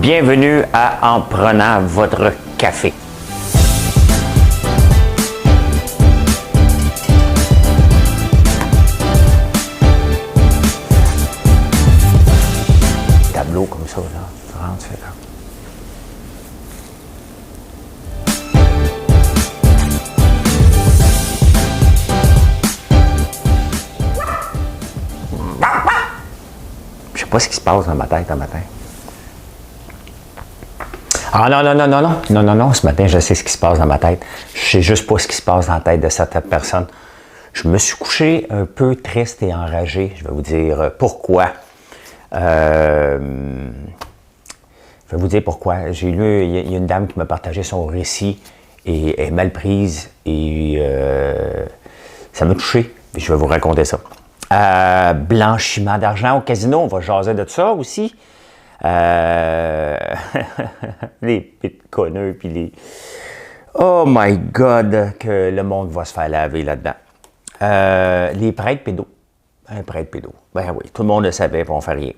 Bienvenue à En prenant votre café. Tableau comme ça, là. Tu rentres, tu fais là. Je sais pas ce qui se passe dans ma tête un matin. Ah non, ce matin, je sais ce qui se passe dans ma tête. Je sais juste pas ce qui se passe dans la tête de certaines personnes. Je me suis couché un peu triste et enragé. Je vais vous dire pourquoi. Je vais vous dire pourquoi. J'ai lu, il y a une dame qui m'a partagé son récit et est mal prise et ça m'a touché. Je vais vous raconter ça. Blanchiment d'argent au casino, on va jaser de ça aussi. Les bitcoineux puis les... Oh my God, que le monde va se faire laver là-dedans. Les prêtres pédos. Un prêtre pédo. Ben oui, tout le monde le savait, puis on fait rien.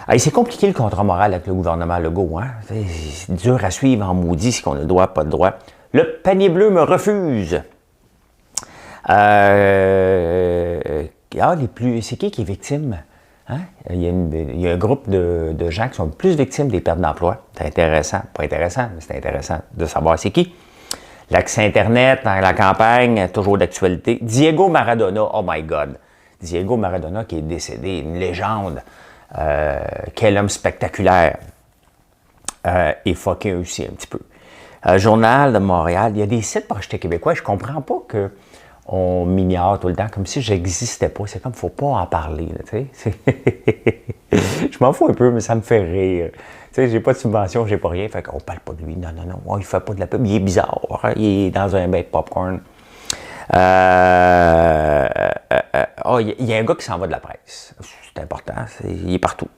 Hey, c'est compliqué le contrat moral avec le gouvernement Legault, hein? C'est dur à suivre en maudit ce qu'on a le droit, pas le droit. Le panier bleu me refuse. C'est qui est victime? Hein? Il y a un groupe de gens qui sont plus victimes des pertes d'emploi. C'est intéressant. Pas intéressant, mais c'est intéressant de savoir c'est qui. L'accès Internet dans la campagne, toujours d'actualité. Diego Maradona, oh my God. Diego Maradona qui est décédé, une légende. Quel homme spectaculaire. Et fucké aussi un petit peu. Journal de Montréal, il y a des sites pour acheter québécois. Je comprends pas que on m'ignore tout le temps, comme si j'existais pas. C'est comme, faut pas en parler, tu sais. Je m'en fous un peu, mais ça me fait rire. Tu sais, j'ai pas de subvention, j'ai pas rien, fait qu'on parle pas de lui. Non, il fait pas de la pub, il est bizarre. Hein? Il est dans un bain de popcorn. Il y a un gars qui s'en va de la presse. C'est important, il est partout.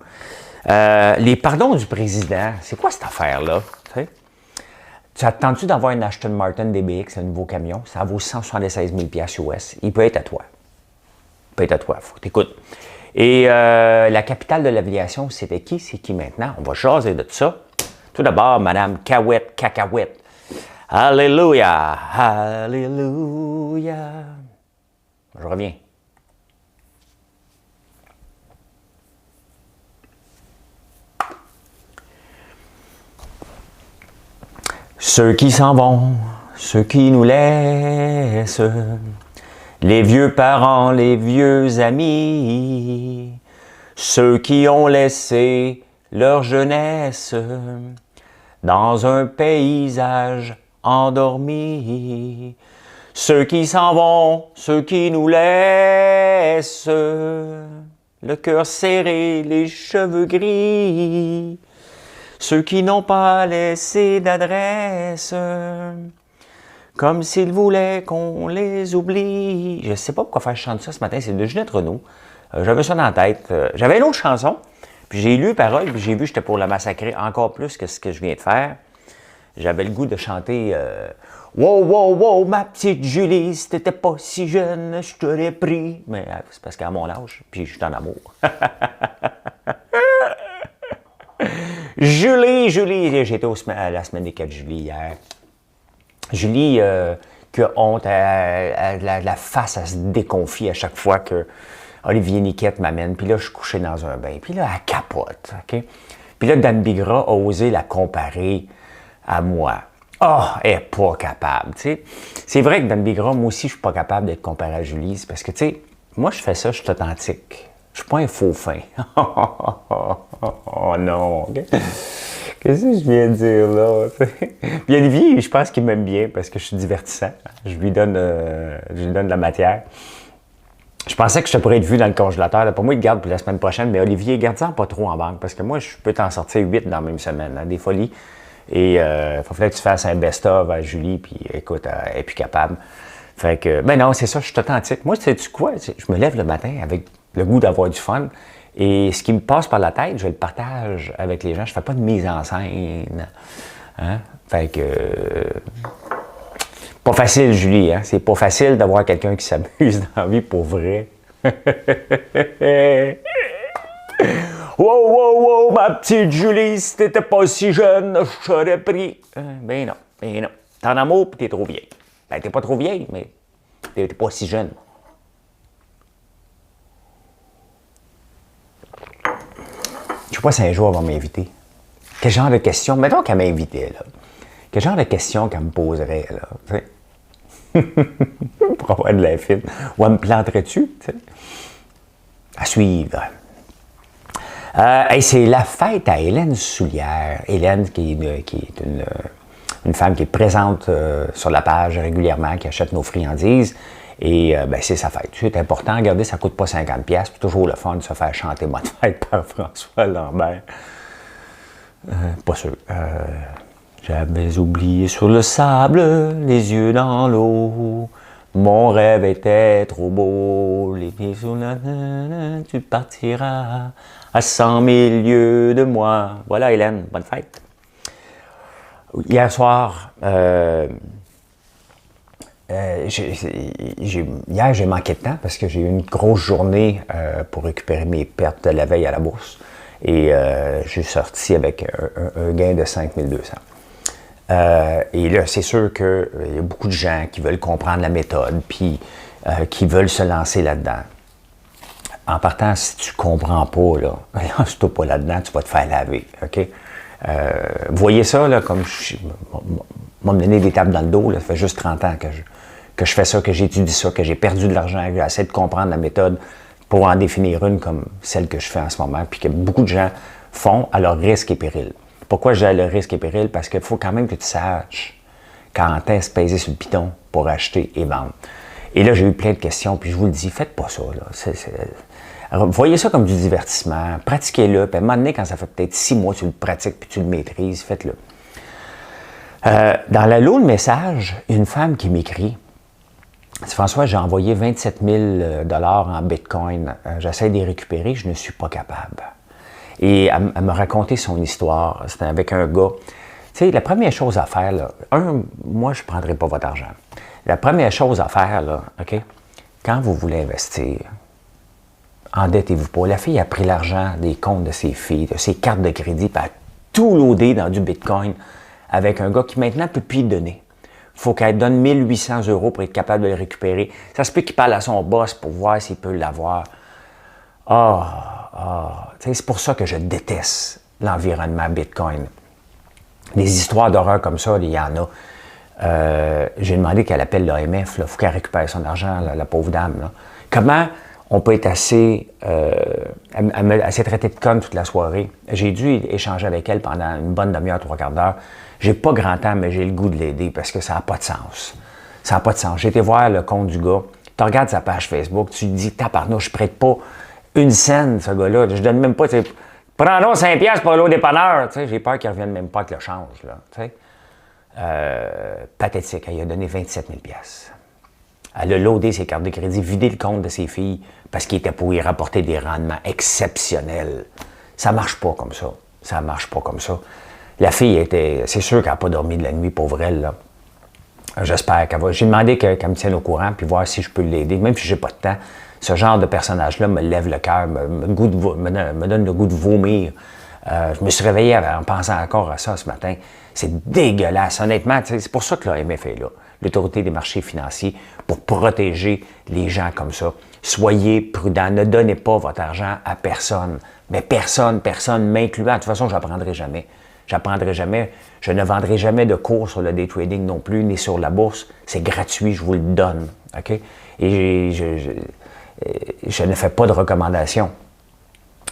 Les pardons du président, c'est quoi cette affaire-là? Tu sais? Tu attends-tu d'avoir une Aston Martin DBX, un nouveau camion? Ça vaut 176 000 US. Il peut être à toi. Il peut être à toi. Faut que tu écoutes. Et la capitale de l'aviation, c'était qui? C'est qui maintenant? On va jaser de ça. Tout d'abord, Madame Cahouette, Cacahuète. Alléluia! Alléluia! Je reviens. Ceux qui s'en vont, ceux qui nous laissent, les vieux parents, les vieux amis, ceux qui ont laissé leur jeunesse dans un paysage endormi, ceux qui s'en vont, ceux qui nous laissent, le cœur serré, les cheveux gris, ceux qui n'ont pas laissé d'adresse, comme s'ils voulaient qu'on les oublie. Je ne sais pas pourquoi faire chanter ça ce matin, c'est de Ginette Renault. J'avais ça dans la tête. J'avais une autre chanson, puis j'ai lu les paroles, puis j'ai vu que j'étais pour la massacrer encore plus que ce que je viens de faire. J'avais le goût de chanter wow, wow, wow, ma petite Julie, si t'étais pas si jeune, je t'aurais pris. Mais c'est parce qu'à mon âge, puis je suis en amour. Julie, j'étais à la semaine des 4 juillet hier. Julie, qui a honte, la face, elle se déconfie à chaque fois que Olivier Niquette m'amène. Puis là, je suis couché dans un bain. Puis là, elle capote, OK? Puis là, Dan Bigra a osé la comparer à moi. Elle n'est pas capable, tu sais. C'est vrai que Dan Bigra, moi aussi, je suis pas capable d'être comparé à Julie. C'est parce que, tu sais, moi, je fais ça, je suis authentique. Je suis pas un faux fin. Oh non. Qu'est-ce que je viens de dire là? Puis Olivier, je pense qu'il m'aime bien parce que je suis divertissant. Je lui donne de la matière. Je pensais que je pourrais être vu dans le congélateur. Là, pour moi, il garde pour la semaine prochaine. Mais Olivier, garde-en pas trop en banque parce que moi, je peux t'en sortir 8 dans la même semaine. Hein, des folies. Et il faudrait que tu fasses un best-of à Julie. Puis écoute, elle n'est plus capable. Fait que, ben non, c'est ça, je suis authentique. Moi, sais-tu quoi? Je me lève le matin avec le goût d'avoir du fun. Et ce qui me passe par la tête, je le partage avec les gens. Je fais pas de mise en scène. Hein? Fait que... pas facile, Julie. Hein? C'est pas facile d'avoir quelqu'un qui s'amuse dans la vie pour vrai. Wow, wow, wow, ma petite Julie, si t'étais pas si jeune, je t'aurais pris. Ben non, ben non. T'es en amour pis t'es trop vieille. Ben, t'es pas trop vieille, mais t'es pas si jeune. Je sais pas si un jour elle va m'inviter. Quel genre de questions, mettons qu'elle m'invitait, là. Quel genre de questions qu'elle me poserait, là, tu sais? Pour avoir de la film. Ou elle me planterait-tu, tu sais? À suivre. Hey, c'est la fête à Hélène Soulière. Hélène, qui est une femme qui est présente sur la page régulièrement, qui achète nos friandises. Et ben, c'est sa fête. C'est important. Regardez, ça ne coûte pas 50$. C'est toujours le fun de se faire chanter Bonne fête par François Lambert. Pas sûr. J'avais oublié sur le sable, les yeux dans l'eau. Mon rêve était trop beau. Les pieds sous la... Tu partiras à 100 000 lieues de moi. Voilà, Hélène, bonne fête. Hier soir, hier, j'ai manqué de temps parce que j'ai eu une grosse journée pour récupérer mes pertes de la veille à la bourse. Et j'ai sorti avec un gain de 5 200. Et là, c'est sûr qu'il y a beaucoup de gens qui veulent comprendre la méthode puis qui veulent se lancer là-dedans. En partant, si tu ne comprends pas, là, lance-toi pas là-dedans, tu vas te faire laver. OK? Voyez ça là, comme m'a donné des tapes dans le dos. Là, ça fait juste 30 ans que je fais ça, que j'étudie ça, que j'ai perdu de l'argent, que j'essaie de comprendre la méthode pour en définir une comme celle que je fais en ce moment, puis que beaucoup de gens font à leur risque et péril. Pourquoi je dis à leur risque et péril? Parce qu'il faut quand même que tu saches quand est-ce peser sur le piton pour acheter et vendre. Et là, j'ai eu plein de questions, puis je vous le dis, faites pas ça. Là. Alors, voyez ça comme du divertissement, pratiquez-le, puis à un moment donné, quand ça fait peut-être 6 mois que tu le pratiques puis tu le maîtrises, faites-le. Dans la lot de messages, une femme qui m'écrit, c'est François, j'ai envoyé 27 000 $ en Bitcoin. J'essaie de les récupérer, je ne suis pas capable. Et elle m'a raconté son histoire. C'était avec un gars. Tu sais, la première chose à faire, là, moi, je ne prendrai pas votre argent. La première chose à faire, là, OK, quand vous voulez investir, endettez-vous pas. La fille a pris l'argent des comptes de ses filles, de ses cartes de crédit, puis elle a tout loadé dans du Bitcoin avec un gars qui maintenant ne peut plus le donner. Il faut qu'elle donne 1 800 € pour être capable de le récupérer. Ça se peut qu'il parle à son boss pour voir s'il peut l'avoir. C'est pour ça que je déteste l'environnement Bitcoin. Des histoires d'horreur comme ça, il y en a. J'ai demandé qu'elle appelle l'AMF. Il faut qu'elle récupère son argent, la pauvre dame. Là. Comment on peut être assez... elle s'est traitée de conne toute la soirée. J'ai dû échanger avec elle pendant une bonne demi-heure, 3/4 d'heure. J'ai pas grand temps, mais j'ai le goût de l'aider parce que ça n'a pas de sens. Ça n'a pas de sens. J'ai été voir le compte du gars. Tu regardes sa page Facebook, tu lui dis, tabarnouche, je prête pas une scène, ce gars-là. Je donne même pas, tu sais, prends donc 5$ pour aller au dépanneur. Tu sais, j'ai peur qu'il ne revienne même pas avec le change, là. Tu sais. Pathétique. Elle a donné 27 000 $. Elle a loadé ses cartes de crédit, vidé le compte de ses filles parce qu'il était pour y rapporter des rendements exceptionnels. Ça marche pas comme ça. Ça marche pas comme ça. La fille était... C'est sûr qu'elle n'a pas dormi de la nuit, pauvre elle, là. J'espère qu'elle va... J'ai demandé qu'elle me tienne au courant puis voir si je peux l'aider, même si j'ai pas de temps. Ce genre de personnage-là me lève le cœur, me donne le goût de vomir. Je me suis réveillé en pensant encore à ça ce matin. C'est dégueulasse. Honnêtement, c'est pour ça que l'AMF est là, l'Autorité des marchés financiers, pour protéger les gens comme ça. Soyez prudents. Ne donnez pas votre argent à personne. Mais personne, m'incluant. De toute façon, je n'apprendrai jamais. J'apprendrai jamais. Je ne vendrai jamais de cours sur le day trading non plus, ni sur la bourse. C'est gratuit, je vous le donne. OK? Et je ne fais pas de recommandations.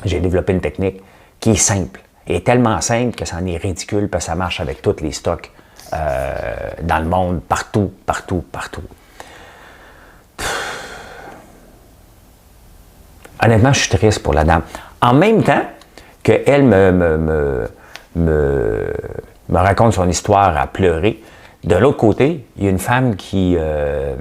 J'ai développé une technique qui est simple. Et tellement simple que ça en est ridicule parce que ça marche avec tous les stocks dans le monde, partout. Honnêtement, je suis triste pour la dame. En même temps qu'elle me raconte son histoire à pleurer, de l'autre côté, il y a une femme qui a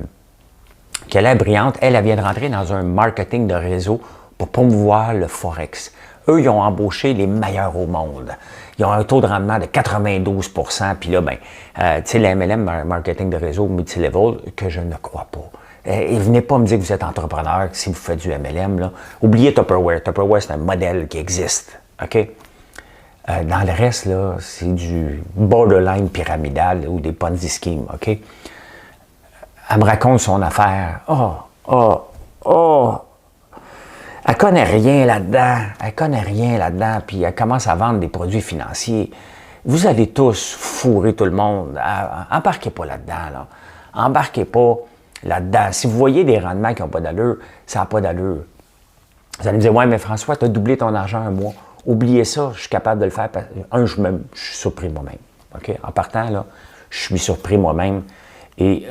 l'air brillante. Elle vient de rentrer dans un marketing de réseau pour promouvoir le Forex. Eux, ils ont embauché les meilleurs au monde. Ils ont un taux de rendement de 92 %. Puis là, tu sais, la MLM, marketing de réseau multilevel, que je ne crois pas. Et venez pas me dire que vous êtes entrepreneur si vous faites du MLM. Là. Oubliez Tupperware. Tupperware, c'est un modèle qui existe. OK? Dans le reste, là, c'est du borderline pyramidal là, ou des Ponzi schemes. OK? Elle me raconte son affaire. Elle connaît rien là-dedans. Elle connaît rien là-dedans. Puis elle commence à vendre des produits financiers. Vous allez tous fourrer tout le monde. Embarquez pas là-dedans. Là. Embarquez pas là-dedans. Si vous voyez des rendements qui n'ont pas d'allure, ça n'a pas d'allure. Vous allez me dire, ouais, mais François, tu as doublé ton argent un mois. Oubliez ça, je suis capable de le faire. Je suis surpris moi-même. Okay? En partant, là, je suis surpris moi-même. Et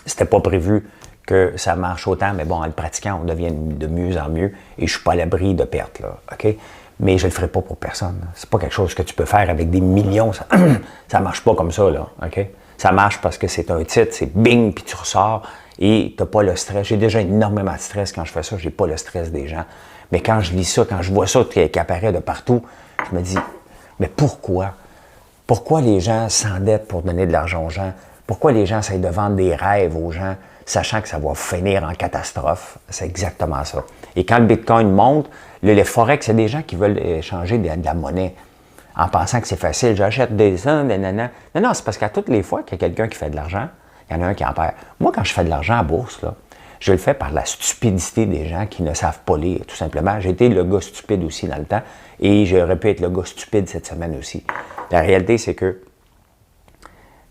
c'était pas prévu que ça marche autant, mais bon, en le pratiquant, on devient de mieux en mieux. Et je ne suis pas à l'abri de pertes, là. OK? Mais je ne le ferai pas pour personne. C'est pas quelque chose que tu peux faire avec des millions. Ça ne marche pas comme ça, là. OK? Ça marche parce que c'est un titre, c'est bing, puis tu ressors et tu n'as pas le stress. J'ai déjà énormément de stress quand je fais ça. Je n'ai pas le stress des gens. Mais quand je lis ça, quand je vois ça qui apparaît de partout, je me dis, mais pourquoi? Pourquoi les gens s'endettent pour donner de l'argent aux gens? Pourquoi les gens essayent de vendre des rêves aux gens, sachant que ça va finir en catastrophe? C'est exactement ça. Et quand le Bitcoin monte, les Forex, c'est des gens qui veulent échanger de la monnaie en pensant que c'est facile. J'achète des nanana. Non, c'est parce qu'à toutes les fois qu'il y a quelqu'un qui fait de l'argent, il y en a un qui en perd. Moi, quand je fais de l'argent à bourse, là, je le fais par la stupidité des gens qui ne savent pas lire, tout simplement. J'ai été le gars stupide aussi dans le temps et j'aurais pu être le gars stupide cette semaine aussi. La réalité, c'est que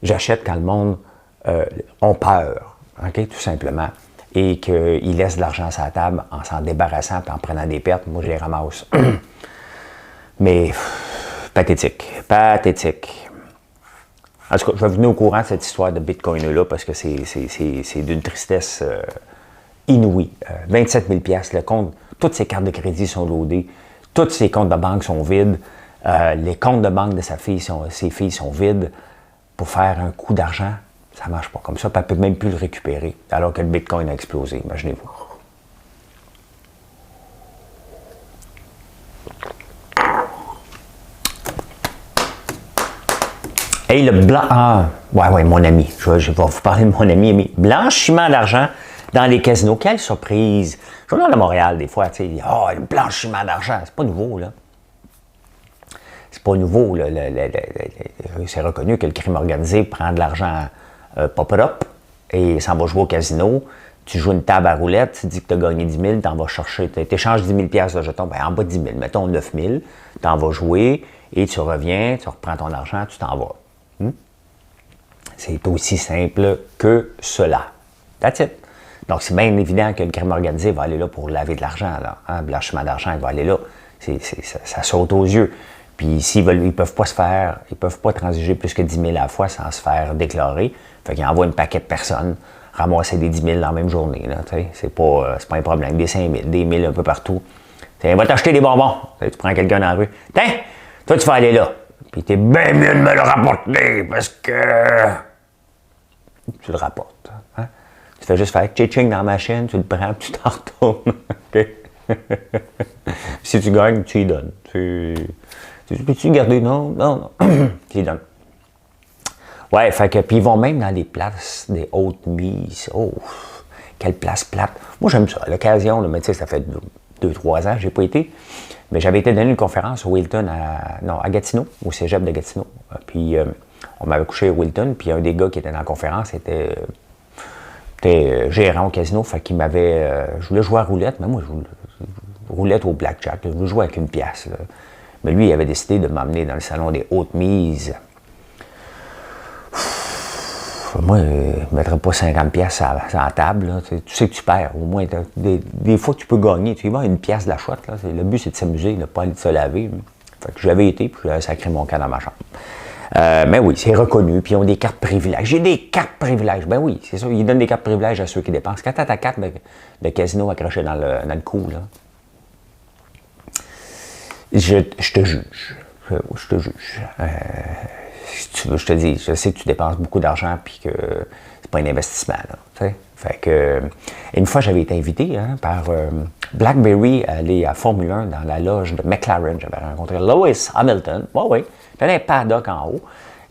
j'achète quand le monde a peur, okay, tout simplement, et qu'ils laissent de l'argent sur la table en s'en débarrassant et en prenant des pertes. Moi, je les ramasse. Mais pathétique, pathétique. En tout cas, je vais venir au courant de cette histoire de Bitcoin-là parce que c'est d'une tristesse inouïe. 27 000 $, le compte, toutes ses cartes de crédit sont loadées, tous ses comptes de banque sont vides, les comptes de banque de ses filles sont vides. Pour faire un coup d'argent, ça ne marche pas comme ça, puis elle ne peut même plus le récupérer, alors que le Bitcoin a explosé, imaginez-vous. Hey, le blanc... Ah, ouais, mon ami. Je vais vous parler de mon ami. Blanchiment d'argent dans les casinos. Quelle surprise! Je vais dans Montréal, des fois, tu sais, le blanchiment d'argent, c'est pas nouveau, là. C'est pas nouveau, là. C'est reconnu que le crime organisé prend de l'argent pas propre et s'en va jouer au casino. Tu joues une table à roulette, tu dis que tu as gagné 10 000, tu en vas chercher, tu échanges 10 000 $ de jetons, bien, en bas de 10 000, mettons 9 000, tu en vas jouer et tu reviens, tu reprends ton argent, tu t'en vas. C'est aussi simple que cela. That's it. Donc, c'est bien évident que le crime organisé va aller là pour laver de l'argent. Blanchiment d'argent, il va aller là. Ça saute aux yeux. Puis, s'ils veulent, ils peuvent pas transiger plus que 10 000 à la fois sans se faire déclarer. Fait qu'ils envoient une paquet de personnes ramasser des 10 000 dans la même journée. C'est pas un problème. Des 5 000, des 1000 un peu partout. T'sais, va t'acheter des bonbons. Tu prends quelqu'un dans la rue. Tiens, toi, tu vas aller là. Puis, t'es bien mieux de me le rapporter parce que... Tu le rapportes. Hein? Tu fais juste faire tching dans la machine, tu le prends, puis tu t'en retournes. Si tu gagnes, tu y donnes. Peux-tu garder? Non. Tu y donnes. Ouais, fait que, puis ils vont même dans les places des hautes mises. Oh, quelle place plate. Moi, j'aime ça. À l'occasion, mais tu sais, ça fait 2-3 ans, j'ai pas été. Mais j'avais été donner une conférence au Wilton, à Gatineau, au cégep de Gatineau. Puis, on m'avait couché à Wilton, puis un des gars qui était dans la conférence était gérant au casino, fait qu'il m'avait... je voulais jouer à roulette, mais moi, je voulais roulette au blackjack, je voulais jouer avec une pièce. Là. Mais lui, il avait décidé de m'emmener dans le salon des hautes mises. Moi, je ne mettrais pas 50 pièces à la table. Là. Tu sais que tu perds. Au moins, des fois, tu peux gagner. Tu y vas une pièce de la chouette. Là. Le but, c'est de s'amuser, de ne pas aller de se laver. Fait que j'avais été, puis j'avais sacré mon camp dans ma chambre. Mais oui, c'est reconnu. Puis ils ont des cartes privilèges. J'ai des cartes privilèges. Ben oui, c'est ça. Ils donnent des cartes privilèges à ceux qui dépensent. Quand tu as ta carte de casino accrochée dans le cou, là, je te juge. Je te juge. Si tu veux, je te dis, je sais que tu dépenses beaucoup d'argent puis que c'est pas un investissement. Là, fait que, une fois, j'avais été invité par BlackBerry à aller à Formule 1 dans la loge de McLaren. J'avais rencontré Lewis Hamilton. Oui. J'avais un paddock en haut.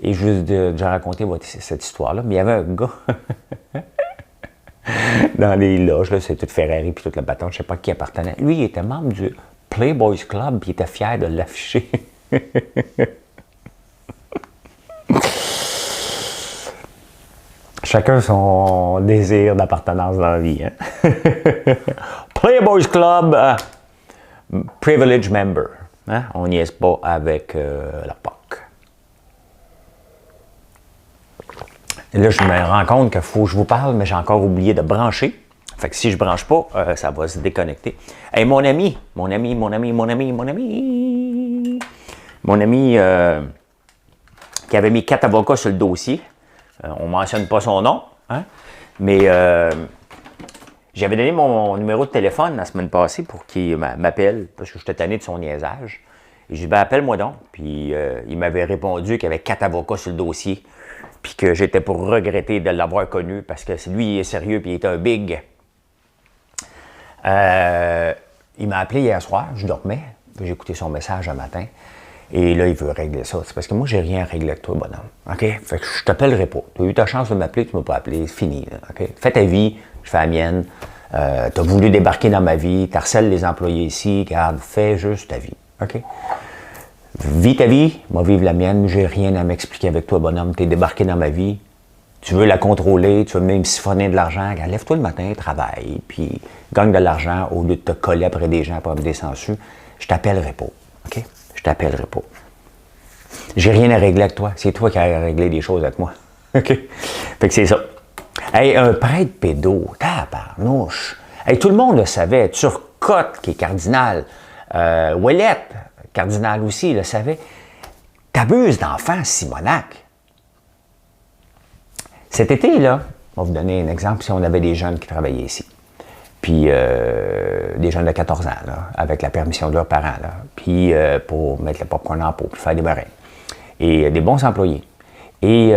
Et je vous ai raconté cette histoire-là. Mais il y avait un gars. dans les loges, là, c'est tout Ferrari puis toute la bâton, je sais pas qui appartenait. Lui, il était membre du Playboys Club puis il était fier de l'afficher. Chacun son désir d'appartenance dans la vie. Hein? Playboys Club, privilege member. Hein? On n'y est pas avec la POC. Et là, je me rends compte qu'il faut que je vous parle, mais j'ai encore oublié de brancher. Fait que si je branche pas, ça va se déconnecter. Hey, mon ami qui avait mis 4 avocats sur le dossier. On ne mentionne pas son nom, hein? Mais j'avais donné mon numéro de téléphone la semaine passée pour qu'il m'appelle, parce que j'étais tanné de son niaisage. Et j'ai dit, ben, appelle-moi donc. Puis il m'avait répondu qu'il y avait 4 avocats sur le dossier, puis que j'étais pour regretter de l'avoir connu, parce que lui, il est sérieux, puis il est un big. Il m'a appelé hier soir, je dormais, j'ai écouté son message un matin. Et là, il veut régler ça. C'est parce que moi, j'ai rien à régler avec toi, bonhomme. OK? Fait que je t'appellerai pas. Tu as eu ta chance de m'appeler, tu ne m'as pas appelé. C'est fini. Là, OK? Fais ta vie, je fais la mienne. Tu as voulu débarquer dans ma vie, tu harcèles les employés ici. Regarde, fais juste ta vie. OK? Vis ta vie, moi, vive la mienne. J'ai rien à m'expliquer avec toi, bonhomme. Tu es débarqué dans ma vie. Tu veux la contrôler, tu veux même siphonner de l'argent. Regarde, lève-toi le matin, travaille, puis gagne de l'argent au lieu de te coller après des gens pour me descendu. Je t'appellerai pas. OK? Je t'appellerai pas. J'ai rien à régler avec toi. C'est toi qui as réglé des choses avec moi. OK? Fait que c'est ça. Hey, un prêtre pédo, tabarnouche. Hey, tout le monde le savait. Turcotte, qui est cardinal. Ouellette, cardinal aussi, le savait. T'abuses d'enfants, Simonac. Cet été, là, on va vous donner un exemple si on avait des jeunes qui travaillaient ici. Puis des jeunes de 14 ans, là, avec la permission de leurs parents, là, puis pour mettre le popcorn en pot, puis faire des meringues. Et des bons employés. Et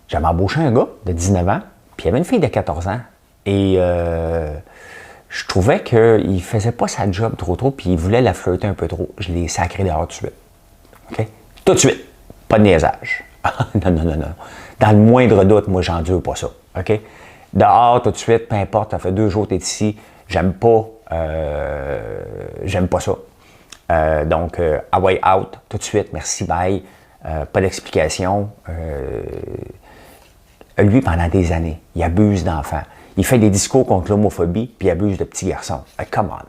j'avais embauché un gars de 19 ans, puis il y avait une fille de 14 ans. Et je trouvais qu'il ne faisait pas sa job trop, puis il voulait la flirter un peu trop. Je l'ai sacré dehors tout de suite. OK? Tout de suite. Pas de niaisage. Non. Dans le moindre doute, moi, j'endure pas ça. OK? Dehors, tout de suite, peu importe, ça fait 2 jours que tu es ici, j'aime pas ça. Donc, away out, tout de suite, merci, bye. Pas d'explication. Lui, pendant des années, il abuse d'enfants. Il fait des discours contre l'homophobie, puis il abuse de petits garçons. Come on.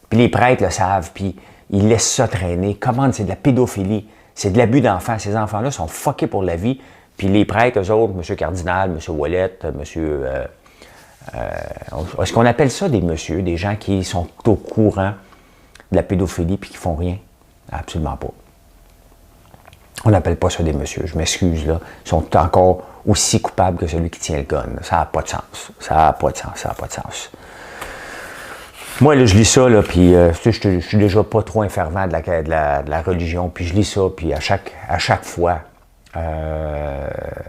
Puis les prêtres le savent, puis ils laissent ça traîner. Comment c'est de la pédophilie, c'est de l'abus d'enfants. Ces enfants-là sont fuckés pour la vie. Puis les prêtres, eux autres, M. Cardinal, M. Ouellette, M. Est-ce qu'on appelle ça des messieurs, des gens qui sont au courant de la pédophilie puis qui font rien? Absolument pas. On n'appelle pas ça des messieurs, je m'excuse, là. Ils sont encore aussi coupables que celui qui tient le gun. Ça n'a pas de sens. Ça n'a pas de sens. Moi, là, je lis ça, là, puis je suis déjà pas trop un fervent de la religion, puis je lis ça, puis à chaque fois,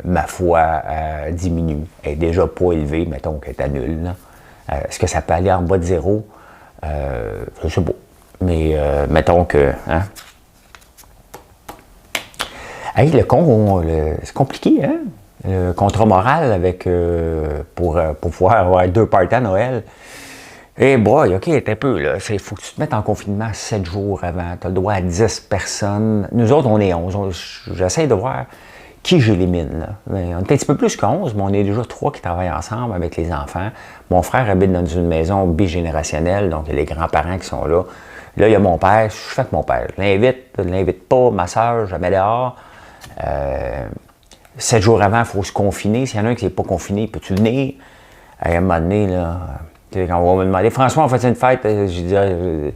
ma foi diminue. Elle est déjà pas élevée, mettons qu'elle est à nul. Est-ce que ça peut aller en bas de 0? Je sais pas. Mais mettons que... Hein? Hey, c'est compliqué, hein? Le contrat moral avec pour pouvoir avoir 2 parties à Noël. Eh boy, OK, un peu, là. Il faut que tu te mettes en confinement 7 jours avant. Tu as le droit à 10 personnes. Nous autres, on est 11. J'essaie de voir qui j'élimine, là. On est un petit peu plus qu'11, mais on est déjà 3 qui travaillent ensemble avec les enfants. Mon frère habite dans une maison bigénérationnelle, donc il y a les grands-parents qui sont là. Là, il y a mon père. Je fais avec mon père. Je l'invite pas. Ma soeur, je la mets dehors. 7 jours avant, il faut se confiner. S'il y en a un qui n'est pas confiné, peux-tu venir? À un moment donné, là... Quand on va me demander, François, on fait une fête, je vais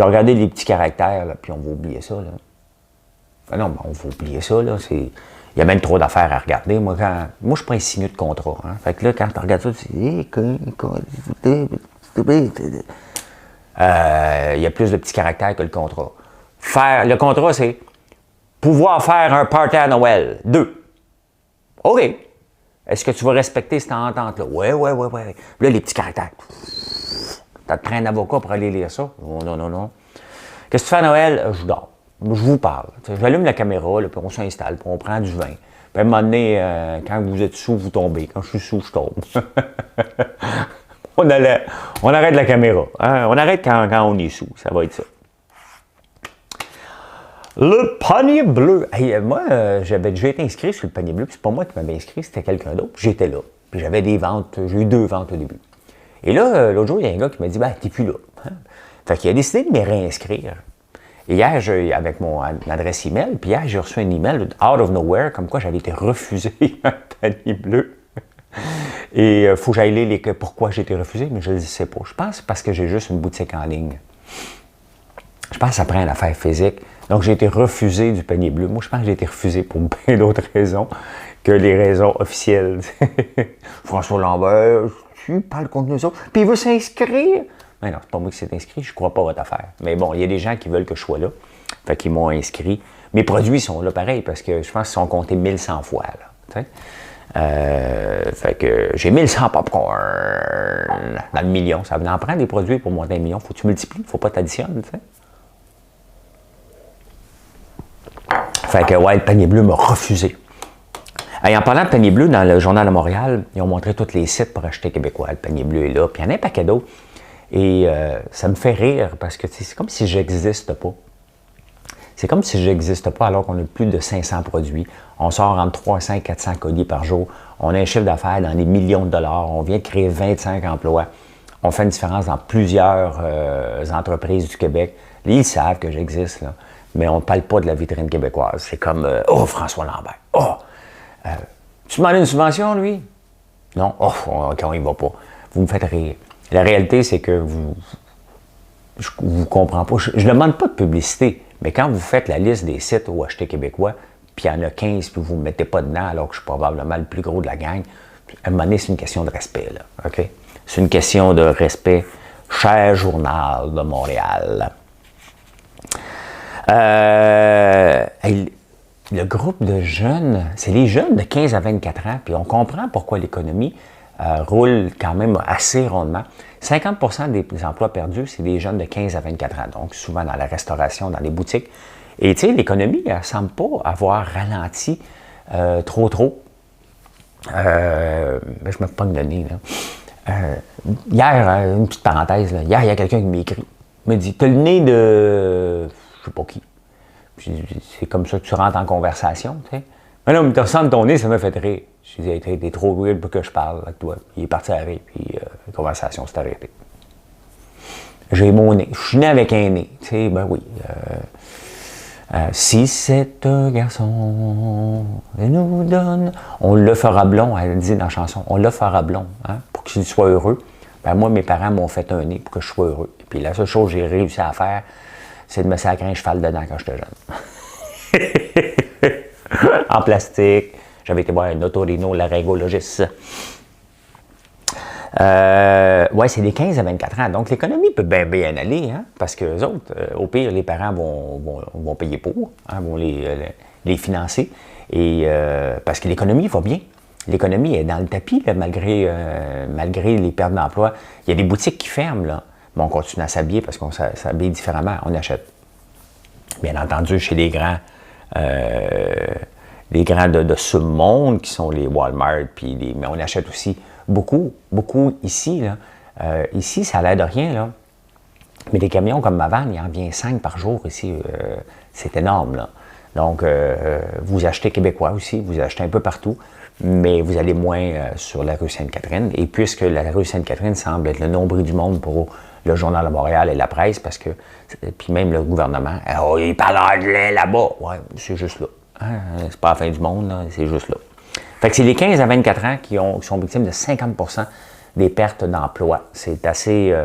regarder les petits caractères, là, puis on va oublier ça. Là. Ben non, on va oublier ça. Là, il y a même trop d'affaires à regarder. Moi, je suis pas un signeux de contrat. Hein. Fait que là, quand tu regardes ça, tu dis, il y a plus de petits caractères que le contrat. Le contrat, c'est pouvoir faire un party à Noël. 2. OK. Est-ce que tu vas respecter cette entente-là? Ouais. Là, les petits caractères. T'as pris un avocat pour aller lire ça? Non. Qu'est-ce que tu fais à Noël? Je dors. Je vous parle. J'allume la caméra, là, puis on s'installe, puis on prend du vin. Puis à un moment donné, quand vous êtes sous, vous tombez. Quand je suis sous, je tombe. on arrête la caméra. Hein? On arrête quand on est sous. Ça va être ça. Le panier bleu. Hey, moi, j'avais déjà été inscrit sur le panier bleu. Puis c'est pas moi qui m'avais inscrit, c'était quelqu'un d'autre. J'étais là. Puis j'avais des ventes. J'ai eu 2 ventes au début. Et là, l'autre jour, il y a un gars qui m'a dit, t'es plus là. Hein? Fait qu'il a décidé de me réinscrire. Et hier, avec mon adresse email, puis hier, j'ai reçu un email out of nowhere, comme quoi j'avais été refusé un panier bleu. Et il faut que j'aille lire pourquoi j'ai été refusé, mais je ne le sais pas. Je pense parce que j'ai juste une boutique en ligne. Je pense que ça prend une affaire physique. Donc, j'ai été refusé du panier bleu. Moi, je pense que j'ai été refusé pour bien d'autres raisons que les raisons officielles. François Lambert, tu parles contre nous autres, puis il veut s'inscrire. Mais non, c'est pas moi qui s'est inscrit, je ne crois pas à votre affaire. Mais bon, il y a des gens qui veulent que je sois là. Fait qu'ils m'ont inscrit. Mes produits sont là pareil, parce que je pense qu'ils sont comptés 1100 fois. Là, fait que j'ai 1100 popcorn dans le million. Ça en prend des produits pour monter 1 million. Faut que tu multiplies, faut pas t'additionner. Fait que, ouais, le panier bleu m'a refusé. Et en parlant de panier bleu, dans le Journal de Montréal, ils ont montré tous les sites pour acheter québécois. Le panier bleu est là, puis il y en a un paquet d'autres. Et ça me fait rire parce que c'est comme si j'existe pas. C'est comme si j'existe pas alors qu'on a plus de 500 produits. On sort entre 300 et 400 colis par jour. On a un chiffre d'affaires dans des millions de dollars. On vient de créer 25 emplois. On fait une différence dans plusieurs entreprises du Québec. Ils savent que j'existe, là. Mais on ne parle pas de la vitrine québécoise. C'est comme « Oh, François Lambert! Oh! Tu demandes une subvention, lui? » Non? « Oh, OK, on y va pas. » Vous me faites rire. La réalité, c'est que je ne comprends pas. Je ne demande pas de publicité, mais quand vous faites la liste des sites où acheter québécois, puis il y en a 15, puis vous ne me mettez pas dedans alors que je suis probablement le plus gros de la gang, à un moment donné, c'est une question de respect, là. OK? C'est une question de respect. Cher Journal de Montréal. Le groupe de jeunes, c'est les jeunes de 15 à 24 ans, puis on comprend pourquoi l'économie roule quand même assez rondement. 50% des emplois perdus, c'est des jeunes de 15 à 24 ans, donc souvent dans la restauration, dans les boutiques. Et tu sais, l'économie, elle ne semble pas avoir ralenti trop. Je me pogne le nez, là. Hier, une petite parenthèse, là, hier, il y a quelqu'un qui m'écrit. Il me dit, t'as le nez de... je sais pas qui. C'est comme ça que tu rentres en conversation, tu sais. Mais non, mais tu ressens ton nez, ça m'a fait rire. Je lui ai dit, t'es trop weird pour que je parle avec toi. Il est parti à rire, puis la conversation s'est arrêtée. J'ai mon nez. Je suis né avec un nez. Tu sais, ben oui. Si c'est un garçon, il nous donne. On le fera blond, elle dit dans la chanson. On le fera blond, hein, pour qu'il soit heureux. Ben moi, mes parents m'ont fait un nez pour que je sois heureux. Et puis la seule chose que j'ai réussi à faire, c'est de me sacrer un cheval dedans quand j'étais jeune. En plastique. J'avais été voir un otorino laryngologiste. Ouais, c'est des 15 à 24 ans. Donc, l'économie peut bien aller, hein, parce que les autres, au pire, les parents vont payer pour, hein, vont les financer. Et parce que l'économie va bien. L'économie est dans le tapis, là, malgré les pertes d'emploi. Il y a des boutiques qui ferment, là. Mais on continue à s'habiller parce qu'on s'habille différemment. On achète, bien entendu, chez les grands de ce monde qui sont les Walmart, mais on achète aussi beaucoup ici. Là. Ici, ça a l'air de rien, là. Mais des camions comme ma vanne, il en vient 5 par jour ici. C'est énorme, là. Donc, vous achetez québécois aussi, vous achetez un peu partout, mais vous allez moins sur la rue Sainte-Catherine. Et puisque la rue Sainte-Catherine semble être le nombril du monde pour le Journal de Montréal et la presse, parce que, puis même le gouvernement, oh, il parle anglais là-bas. Ouais, c'est juste là. Hein? C'est pas la fin du monde, là, c'est juste là. Fait que c'est les 15 à 24 ans qui sont victimes de 50% des pertes d'emploi. C'est assez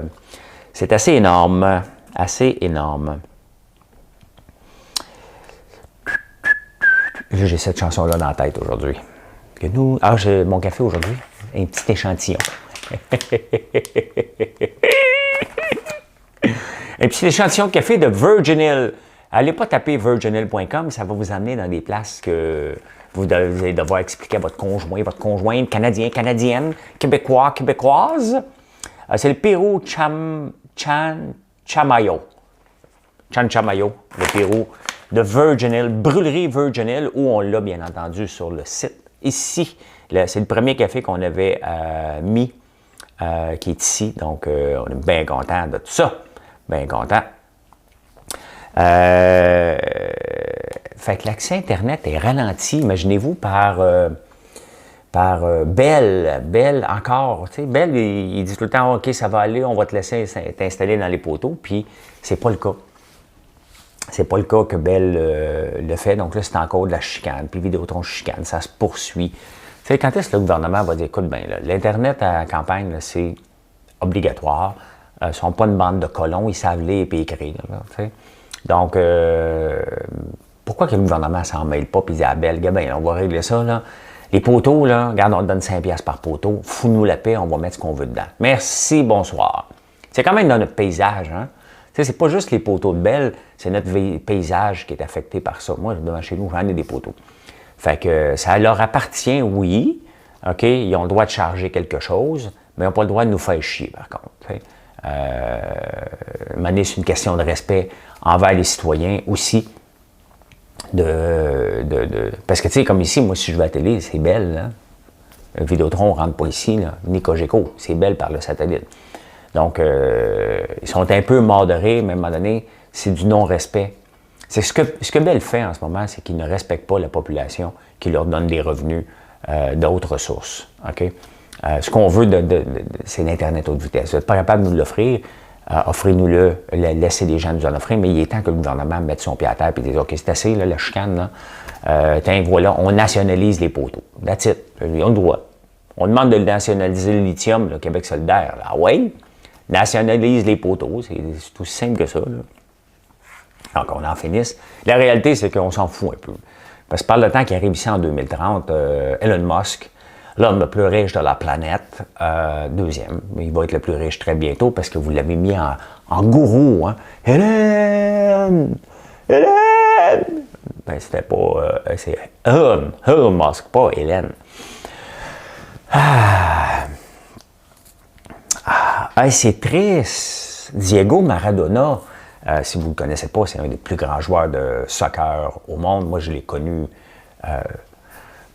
énorme. Assez énorme. J'ai cette chanson-là dans la tête aujourd'hui. J'ai mon café aujourd'hui. Un petit échantillon. Un petit échantillon de café de Virgin Hill. Allez pas taper virginhill.com, ça va vous amener dans des places que vous allez devoir expliquer à votre conjointe, canadien, canadienne, québécois, québécoise. C'est le Pérou Chamayo. Le Pérou de Virgin Hill, brûlerie Virgin Hill, où on l'a bien entendu sur le site. Ici, c'est le premier café qu'on avait mis, qui est ici, donc on est bien content de tout ça, bien content. Fait que l'accès Internet est ralenti, imaginez-vous, par Bell. Bell encore, tu sais, Bell, il dit tout le temps, OK, ça va aller, on va te laisser t'installer dans les poteaux, puis c'est pas le cas. C'est pas le cas que Bell le fait, donc là, c'est encore de la chicane, puis Vidéotron chicane, ça se poursuit. Tu sais, quand est-ce que le gouvernement va dire, écoute, bien, l'Internet à la campagne, c'est obligatoire, ils ne sont pas une bande de colons, ils savent lire et écrire, là, tu sais. Donc, pourquoi que le gouvernement s'en mêle pas et dit à Bell, ben, on va régler ça, là. Les poteaux, là, regarde, on te donne 5$ par poteau, fous-nous la paix, on va mettre ce qu'on veut dedans. Merci, bonsoir. C'est quand même dans notre paysage, hein. Tu sais, c'est pas juste les poteaux de Bell, c'est notre paysage qui est affecté par ça. Moi, devant chez nous, j'en ai des poteaux. Fait que ça leur appartient, oui, OK, ils ont le droit de charger quelque chose, mais ils n'ont pas le droit de nous faire chier, par contre. C'est une question de respect envers les citoyens aussi. Parce que, tu sais, comme ici, moi, si je vais à la télé, c'est Bell, là. Vidéotron ne rentre pas ici, là, ni Cogeco, c'est Bell par le satellite. Donc, ils sont un peu modérés, mais à un moment donné, c'est du non-respect. C'est ce que Bell fait en ce moment, c'est qu'ils ne respectent pas la population, qui leur donne des revenus d'autres sources. OK? Ce qu'on veut, c'est l'Internet haute vitesse. Vous n'êtes pas capable de nous l'offrir, offrez-nous-le, laissez les gens nous en offrir, mais il est temps que le gouvernement mette son pied à terre et dise, OK, c'est assez, là, la chicane, là. Tiens, voilà, on nationalise les poteaux. That's it. Ils ont le droit. On demande de nationaliser le lithium, le Québec solidaire. Ah ouais, nationalise les poteaux, c'est tout aussi simple que ça, là. Donc, on en finisse. La réalité, c'est qu'on s'en fout un peu. Parce que par le temps qui arrive ici en 2030, Elon Musk, l'homme le plus riche de la planète, deuxième, il va être le plus riche très bientôt parce que vous l'avez mis en gourou, hein. Hélène! Hélène! Ben, c'était pas... c'est Elon Musk, pas Hélène. C'est triste. Diego Maradona, si vous ne le connaissez pas, c'est un des plus grands joueurs de soccer au monde. Moi, je l'ai connu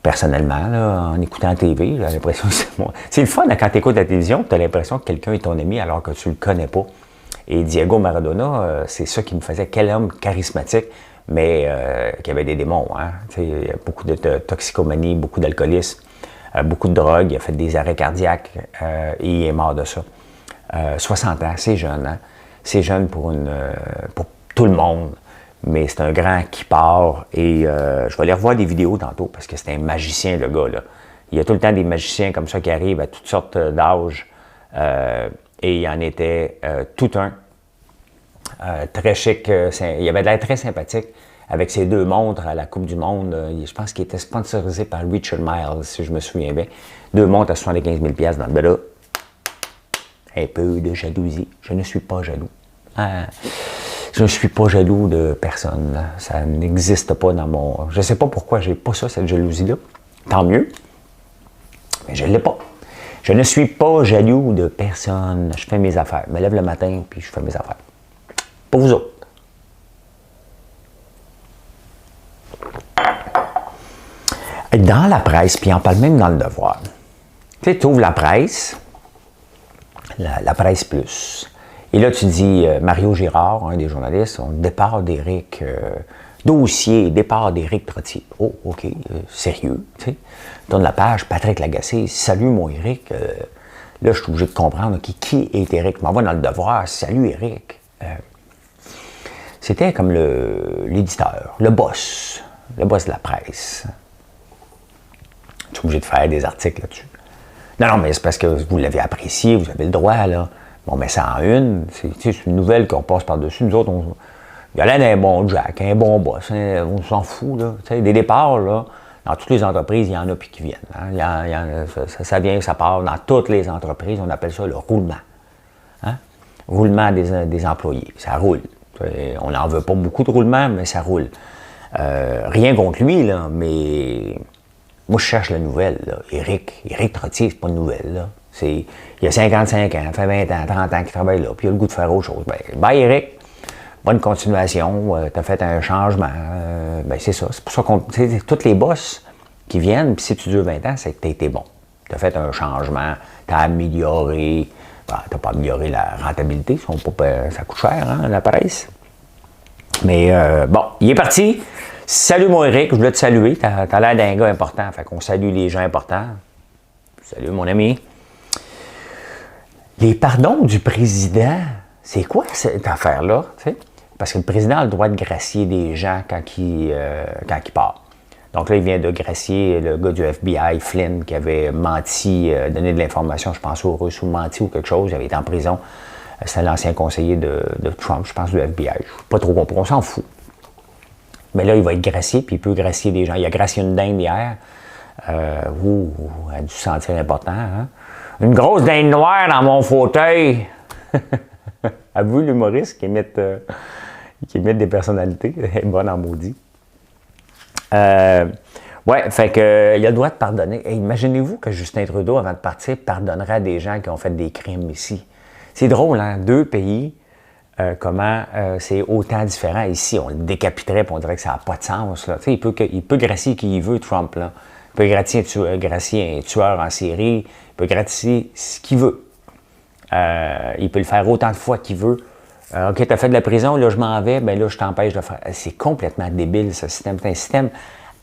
personnellement, là, en écoutant la TV. J'ai l'impression que c'est moi. C'est le fun, là, quand tu écoutes la télévision, tu as l'impression que quelqu'un est ton ami alors que tu ne le connais pas. Et Diego Maradona, c'est ça qui me faisait. Quel homme charismatique, mais qui avait des démons. Hein? Beaucoup de toxicomanie, beaucoup d'alcoolisme, beaucoup de drogue. Il a fait des arrêts cardiaques et il est mort de ça. 60 ans, c'est jeune. Hein? C'est jeune pour tout le monde, mais c'est un grand qui part. Et je vais aller revoir des vidéos tantôt parce que c'est un magicien, le gars. Là. Il y a tout le temps des magiciens comme ça qui arrivent à toutes sortes d'âges. Et il y en était tout un. Très chic. Il avait l'air très sympathique avec ses 2 montres à la Coupe du Monde. Je pense qu'il était sponsorisé par Richard Miles, si je me souviens bien. 2 montres à 75 000 $ dans le bras. Un peu de jalousie. Je ne suis pas jaloux. Je ne suis pas jaloux de personne. Ça n'existe pas dans mon... Je ne sais pas pourquoi j'ai pas ça, cette jalousie-là. Tant mieux. Mais je ne l'ai pas. Je ne suis pas jaloux de personne. Je fais mes affaires. Je me lève le matin, puis je fais mes affaires. Pour vous autres. Dans la presse, puis on parle même dans le Devoir. Tu sais, tu ouvres la presse, la presse plus. Et là, tu dis, Mario Girard, un des journalistes, on départ d'Éric, dossier, départ d'Éric Trottier. Oh, OK, sérieux, tu sais. Tourne la page, Patrick Lagacé, salut mon Éric. Là, je suis obligé de comprendre, OK, qui est Éric? Je m'en vais dans le Devoir, salut Éric. C'était comme l'éditeur, le boss de la presse. Je suis obligé de faire des articles là-dessus. Non, mais c'est parce que vous l'avez apprécié, vous avez le droit, là. Bon, mais ça en une, c'est une nouvelle qu'on passe par-dessus. Nous autres, il y a là un bon Jack, un bon boss, hein, on s'en fout, là. Tu sais, des départs, là, dans toutes les entreprises, il y en a puis qui viennent. Hein. Ça vient, ça part dans toutes les entreprises, on appelle ça le roulement. Hein? Roulement des employés, ça roule. On n'en veut pas beaucoup de roulement, mais ça roule. Rien contre lui, là, mais moi, je cherche la nouvelle, là. Éric Trottier, c'est pas une nouvelle, là. Il a 55 ans, fait 20 ans, 30 ans qu'il travaille là, puis il a le goût de faire autre chose. Ben, Éric, bonne continuation, tu as fait un changement. Ben c'est ça. C'est pour ça qu'on. Toutes les boss qui viennent, puis si tu dures 20 ans, c'est que tu as été bon. Tu as fait un changement, tu as amélioré. Ben, tu n'as pas amélioré la rentabilité, ça coûte cher, hein, la presse. Mais bon, il est parti. Salut mon Eric, je voulais te saluer. Tu as l'air d'un gars important. Fait qu'on salue les gens importants. Salut mon ami. Les pardons du président, c'est quoi cette affaire-là? T'sais? Parce que le président a le droit de gracier des gens quand il part. Donc là, il vient de gracier le gars du FBI, Flynn, qui avait menti, donné de l'information, je pense, aux Russes, ou menti ou quelque chose. Il avait été en prison. C'était l'ancien conseiller de Trump, je pense, du FBI. Je ne suis pas trop compris, on s'en fout. Mais là, il va être gracié, puis il peut gracier des gens. Il a gracié une dinde hier. Elle a dû se sentir important. Hein? Une grosse dinde noire dans mon fauteuil. Avez-vous l'humoriste qui imite des personnalités? Elle est bonne en maudit. Ouais, fait que il a le droit de pardonner. Hey, imaginez-vous que Justin Trudeau, avant de partir, pardonnerait à des gens qui ont fait des crimes ici. C'est drôle, hein? Deux pays, comment c'est autant différent. Ici, on le décapiterait et on dirait que ça n'a pas de sens. Là. Il peut gracier qui il veut, Trump. Là. Il peut gracier un tueur en série. Il peut gracier ce qu'il veut. Il peut le faire autant de fois qu'il veut. OK, tu as fait de la prison, là, je m'en vais, bien là, je t'empêche de faire. C'est complètement débile, ce système. C'est un système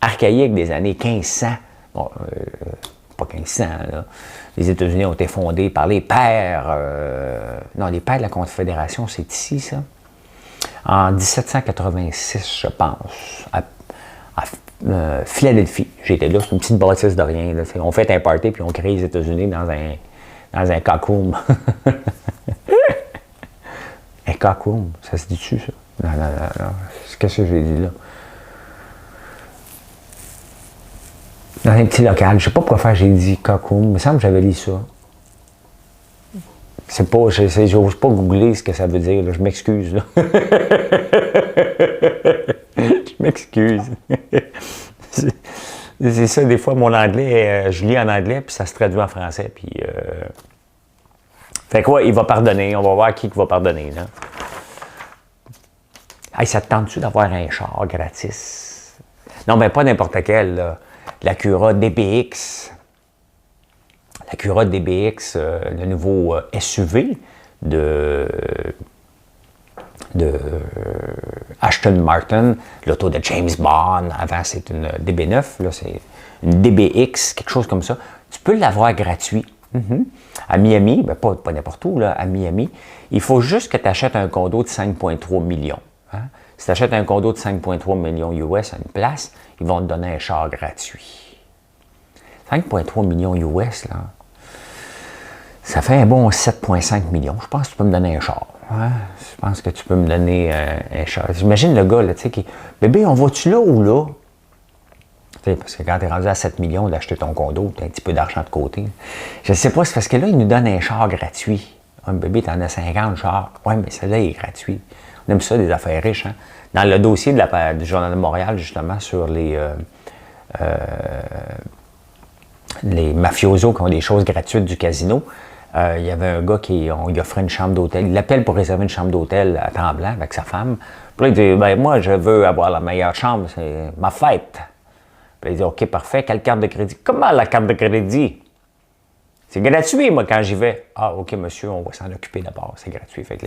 archaïque des années 1500. Bon, pas 1500, là. Les États-Unis ont été fondés par les pères. Non, les pères de la Confédération, c'est ici, ça. En 1786, je pense, à Philadelphie. J'étais là, c'est une petite bâtisse de rien. Là. On fait un party, puis on crée les États-Unis dans un cockroom. Un cockroom, ça se dit-tu, ça? Non. Qu'est-ce que j'ai dit là? Dans un petit local. Je sais pas pourquoi j'ai dit cockroom. Il me semble que j'avais lu ça. C'est pas, j'ose pas googler ce que ça veut dire. Là. Je m'excuse. Là. Je m'excuse. C'est ça, des fois, mon anglais, je lis en anglais, puis ça se traduit en français. Puis, fait quoi, il va pardonner. On va voir qui va pardonner. Là. Hey, ça te tente-tu d'avoir un char gratis? Non, mais pas n'importe quel. Là. L'Acura DBX. L'Acura DBX, le nouveau SUV de Aston Martin, l'auto de James Bond. Avant, c'est une DB9. Là, c'est une DBX, quelque chose comme ça. Tu peux l'avoir gratuit. À Miami, ben pas n'importe où, là, à Miami, il faut juste que tu achètes un condo de 5,3 millions. Hein? Si tu achètes un condo de 5,3 millions US à une place, ils vont te donner un char gratuit. 5,3 millions US, là, ça fait un bon 7,5 millions. Je pense que tu peux me donner un char. Hein? Je pense que tu peux me donner un char. J'imagine le gars, là, tu sais, qui... Bébé, on va-tu là ou là? Parce que quand tu es rendu à 7 millions d'acheter ton condo, tu as un petit peu d'argent de côté. Je ne sais pas, c'est parce que là, ils nous donnent un char gratuit. Un bébé, tu en as 50 chars. Oui, mais celui-là, il est gratuit. On aime ça, des affaires riches. Hein? Dans le dossier du Journal de Montréal, justement, sur les mafiosos qui ont des choses gratuites du casino, il y avait un gars qui offrait une chambre d'hôtel. Il l'appelle pour réserver une chambre d'hôtel à Tremblant avec sa femme. Puis là, il dit, ben moi, je veux avoir la meilleure chambre, c'est ma fête. Puis il dit, OK, parfait, quelle carte de crédit? Comment la carte de crédit? C'est gratuit, moi, quand j'y vais. Ah, OK, monsieur, on va s'en occuper d'abord, c'est gratuit. Fait que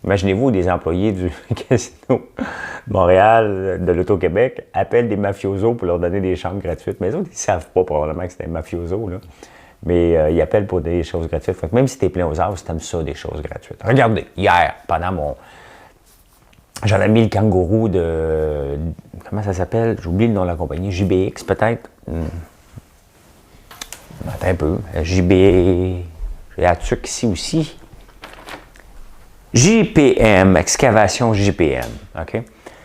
imaginez-vous, des employés du casino de Montréal, de l'Auto-Québec, appellent des mafiosos pour leur donner des chambres gratuites. Mais les autres, ils ne savent pas probablement que c'est un mafioso, là. Mais ils appellent pour des choses gratuites. Fait que même si tu es plein aux arbres, tu aimes ça, des choses gratuites. Regardez, hier, pendant j'avais mis le kangourou de... Comment ça s'appelle? J'oublie le nom de la compagnie. JBX, peut-être? Attends un peu. JB... J'ai la tuque ici aussi. JPM, Excavation JPM. OK?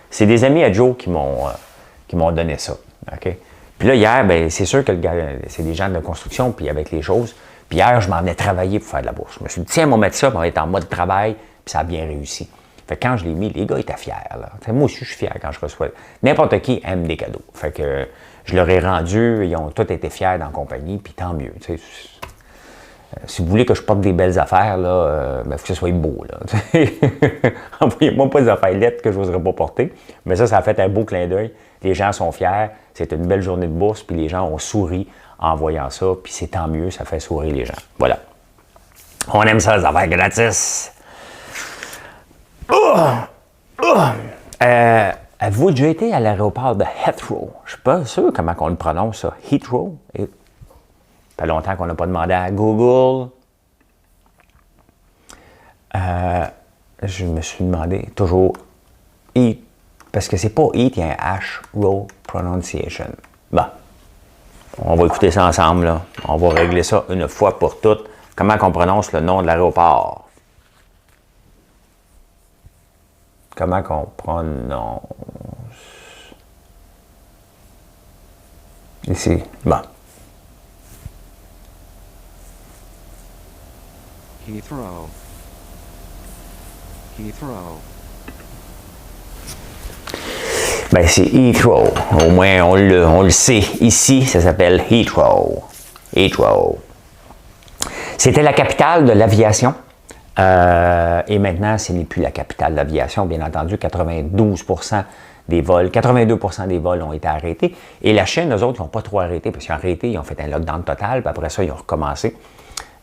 C'est des amis à Joe qui m'ont donné ça. OK? Puis là, hier, ben, c'est sûr que le gars, c'est des gens de construction, puis avec les choses. Puis hier, je m'en venais travailler pour faire de la bourse. Je me suis dit, tiens, on va mettre ça, on va être en mode travail, puis ça a bien réussi. Fait que quand je l'ai mis, les gars étaient fiers. Là. Moi aussi, je suis fier quand je reçois. N'importe qui aime des cadeaux. Fait que je leur ai rendu, ils ont tous été fiers dans la compagnie, puis tant mieux. Si vous voulez que je porte des belles affaires, là, il faut que ce soit beau. Envoyez-moi pas des affaires lettres que je n'oserais pas porter. Mais ça a fait un beau clin d'œil. Les gens sont fiers. C'est une belle journée de bourse. Puis les gens ont souri en voyant ça. Puis c'est tant mieux, ça fait sourire les gens. Voilà. On aime ça, les affaires gratis. Avez-vous déjà été à l'aéroport de Heathrow? Je ne suis pas sûr comment on le prononce, ça. Heathrow? Ça fait longtemps qu'on n'a pas demandé à Google. Je me suis demandé toujours Heath, parce que c'est pas Heath, il y a un H, row pronunciation. Bon, on va écouter ça ensemble, là. On va régler ça une fois pour toutes. Comment on prononce le nom de l'aéroport? Comment qu'on prononce? Ici, bon. Heathrow. Heathrow. Ben, c'est Heathrow. Au moins, on le sait. Ici, ça s'appelle Heathrow. Heathrow. C'était la capitale de l'aviation. Et maintenant, ce n'est plus la capitale de l'aviation. Bien entendu, 92% des vols, 82% des vols ont été arrêtés. Et la Chine, eux autres, ils n'ont pas trop arrêté, parce qu'ils ont arrêté, ils ont fait un lockdown total, puis après ça, ils ont recommencé.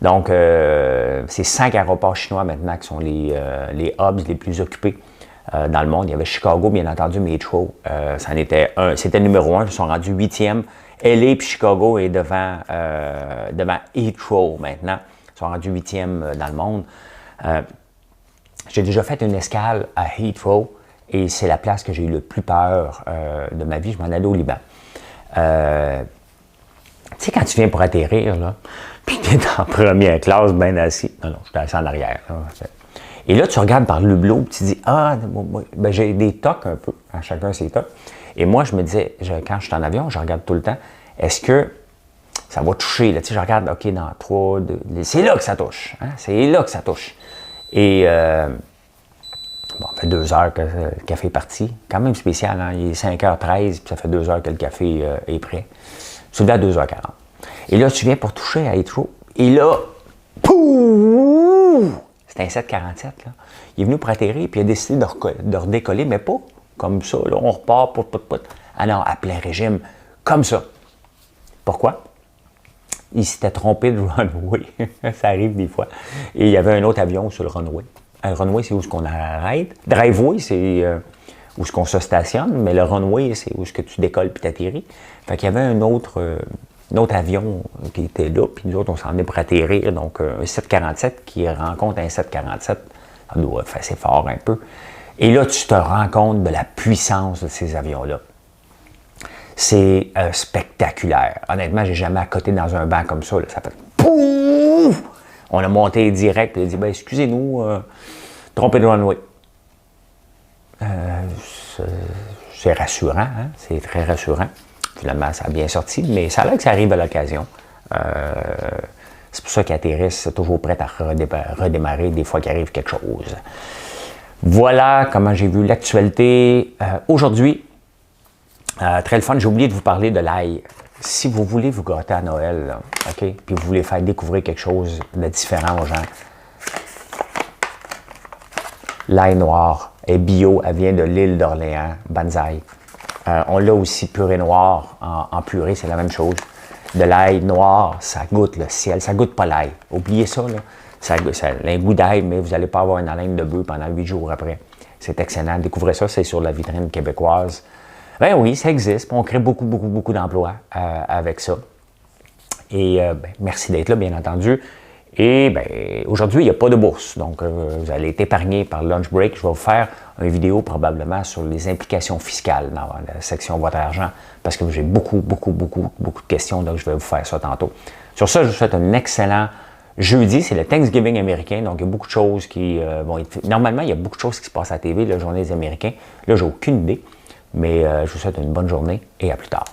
Donc, c'est 5 aéroports chinois maintenant qui sont les hubs les plus occupés dans le monde. Il y avait Chicago, bien entendu, Metro. C'était numéro 1, ils sont rendus 8e. LA puis Chicago est devant Heathrow maintenant. Ils sont rendus 8e dans le monde. J'ai déjà fait une escale à Heathrow et c'est la place que j'ai eu le plus peur de ma vie. Je m'en allais au Liban. Tu sais, quand tu viens pour atterrir, là, puis tu es en première classe, bien assis. Non, j'étais assis en arrière. Là. Et là, tu regardes par le hublot, tu te dis, ben, j'ai des tocs un peu, à chacun ses tocs. Et moi, je me disais, quand je suis en avion, je regarde tout le temps, est-ce que ça va toucher? Là, tu sais, je regarde, OK, dans 3, 2, c'est là que ça touche. Hein? C'est là que ça touche. Et, bon, ça fait 2 heures que le café est parti. Quand même spécial, hein? Il est 5h13, puis ça fait 2 heures que le café est prêt. C'est à 2h40. Et là, tu viens pour toucher à Heathrow. Et là, pouf! C'était un 747, là. Il est venu pour atterrir, puis il a décidé de redécoller, mais pas comme ça, là. On repart, pout. Ah non, à plein régime, comme ça. Pourquoi? Il s'était trompé de runway. Ça arrive des fois. Et il y avait un autre avion sur le runway. Le runway, c'est où est-ce qu'on arrête. Driveway, c'est où est-ce qu'on se stationne, mais le runway, c'est où est-ce que tu décolles puis t'atterris. Fait qu'il y avait un autre avion qui était là, puis nous autres, on s'en est pour atterrir. Donc, un 747 qui rencontre un 747, ça doit faire assez fort un peu. Et là, tu te rends compte de la puissance de ces avions-là. C'est spectaculaire. Honnêtement, j'ai jamais accoté dans un banc comme ça. Là. Ça fait pouf! On a monté direct et il a dit, ben, excusez-nous, trompé de runway. C'est rassurant, hein? C'est très rassurant. Finalement, ça a bien sorti, mais ça a l'air que ça arrive à l'occasion. C'est pour ça qu'ils atterrissent toujours prêts à redémarrer des fois qu'il arrive quelque chose. Voilà comment j'ai vu l'actualité aujourd'hui. Très le fun, j'ai oublié de vous parler de l'ail. Si vous voulez vous gâter à Noël, là, OK, puis vous voulez faire découvrir quelque chose de différent aux gens, l'ail noir est bio, elle vient de l'île d'Orléans, Banzai. On l'a aussi purée noire, en purée, c'est la même chose. De l'ail noir, ça goûte le ciel, ça goûte pas l'ail. Oubliez ça, là. Ça a un goût d'ail, mais vous n'allez pas avoir une haleine de bœuf pendant 8 jours après. C'est excellent. Découvrez ça, c'est sur la vitrine québécoise. Ben oui, ça existe. On crée beaucoup d'emplois avec ça. Et ben, merci d'être là, bien entendu. Et ben, aujourd'hui, il n'y a pas de bourse. Donc, vous allez être épargné par le lunch break. Je vais vous faire une vidéo probablement sur les implications fiscales dans la section Votre argent parce que j'ai beaucoup de questions. Donc, je vais vous faire ça tantôt. Sur ça, je vous souhaite un excellent jeudi. C'est le Thanksgiving américain. Donc, il y a beaucoup de choses qui vont être... Normalement, il y a beaucoup de choses qui se passent à la TV, la journée des Américains. Là, j'ai aucune idée. Mais je vous souhaite une bonne journée et à plus tard.